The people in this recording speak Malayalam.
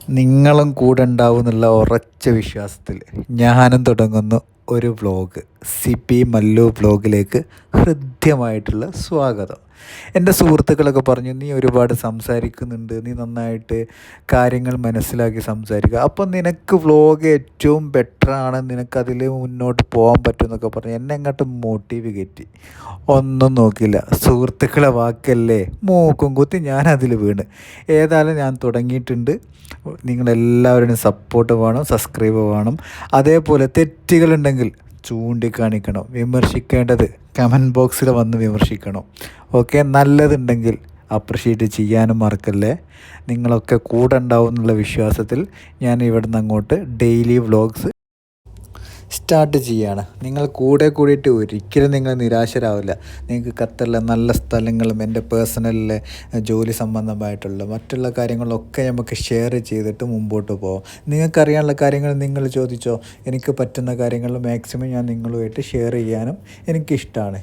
നിങ്ങളും കൂടെ ഉണ്ടാവും എന്നുള്ള ഉറച്ച വിശ്വാസത്തിൽ ഞാനും തുടങ്ങുന്നു ഒരു വ്ലോഗ്. സിപി മല്ലു വ്ലോഗിലേക്ക് ഹൃദ്യമായിട്ടുള്ള സ്വാഗതം. എൻ്റെ സുഹൃത്തുക്കളൊക്കെ പറഞ്ഞു, നീ ഒരുപാട് സംസാരിക്കുന്നുണ്ട്, നീ നന്നായിട്ട് കാര്യങ്ങൾ മനസ്സിലാക്കി സംസാരിക്കുക, അപ്പം നിനക്ക് വ്ലോഗ് ഏറ്റവും ബെറ്ററാണ്, നിനക്കതിൽ മുന്നോട്ട് പോകാൻ പറ്റും എന്നൊക്കെ പറഞ്ഞു എന്നെ അങ്ങോട്ട് മോട്ടീവ് കയറ്റി. ഒന്നും നോക്കില്ല, സുഹൃത്തുക്കളെ വാക്കല്ലേ മൂക്കും കുത്തി ഞാനതിൽ വീണ്. ഏതായാലും ഞാൻ തുടങ്ങിയിട്ടുണ്ട്. നിങ്ങളെല്ലാവരുടെയും സപ്പോർട്ട് വേണം, സബ്സ്ക്രൈബ് വേണം. അതേപോലെ തെറ്റുകളുണ്ടെങ്കിൽ ചൂണ്ടിക്കാണിക്കണം, വിമർശിക്കേണ്ടത് കമൻറ്റ് ബോക്സിൽ വന്ന് വിമർശിക്കണം. ഓക്കെ, നല്ലതുണ്ടെങ്കിൽ അപ്രിഷ്യേറ്റ് ചെയ്യാനും മറക്കല്ലേ. നിങ്ങളൊക്കെ കൂടെ ഉണ്ടാവും എന്നുള്ള വിശ്വാസത്തിൽ ഞാൻ ഇവിടുന്ന് അങ്ങോട്ട് ഡെയിലി വ്ളോഗ്സ് സ്റ്റാർട്ട് ചെയ്യുകയാണ്. നിങ്ങൾ കൂടെ കൂടിയിട്ട് ഒരിക്കലും നിങ്ങൾ നിരാശരാവില്ല. നിങ്ങൾക്ക് ഖത്തറിലെ നല്ല സ്ഥലങ്ങളും എൻ്റെ പേഴ്സണലിലെ ജോലി സംബന്ധമായിട്ടുള്ള മറ്റുള്ള കാര്യങ്ങളൊക്കെ നമുക്ക് ഷെയർ ചെയ്തിട്ട് മുമ്പോട്ട് പോകാം. നിങ്ങൾക്കറിയാനുള്ള കാര്യങ്ങൾ നിങ്ങൾ ചോദിച്ചോ. എനിക്ക് പറ്റുന്ന കാര്യങ്ങൾ മാക്സിമം ഞാൻ നിങ്ങളുമായിട്ട് ഷെയർ ചെയ്യാനും എനിക്കിഷ്ടമാണ്.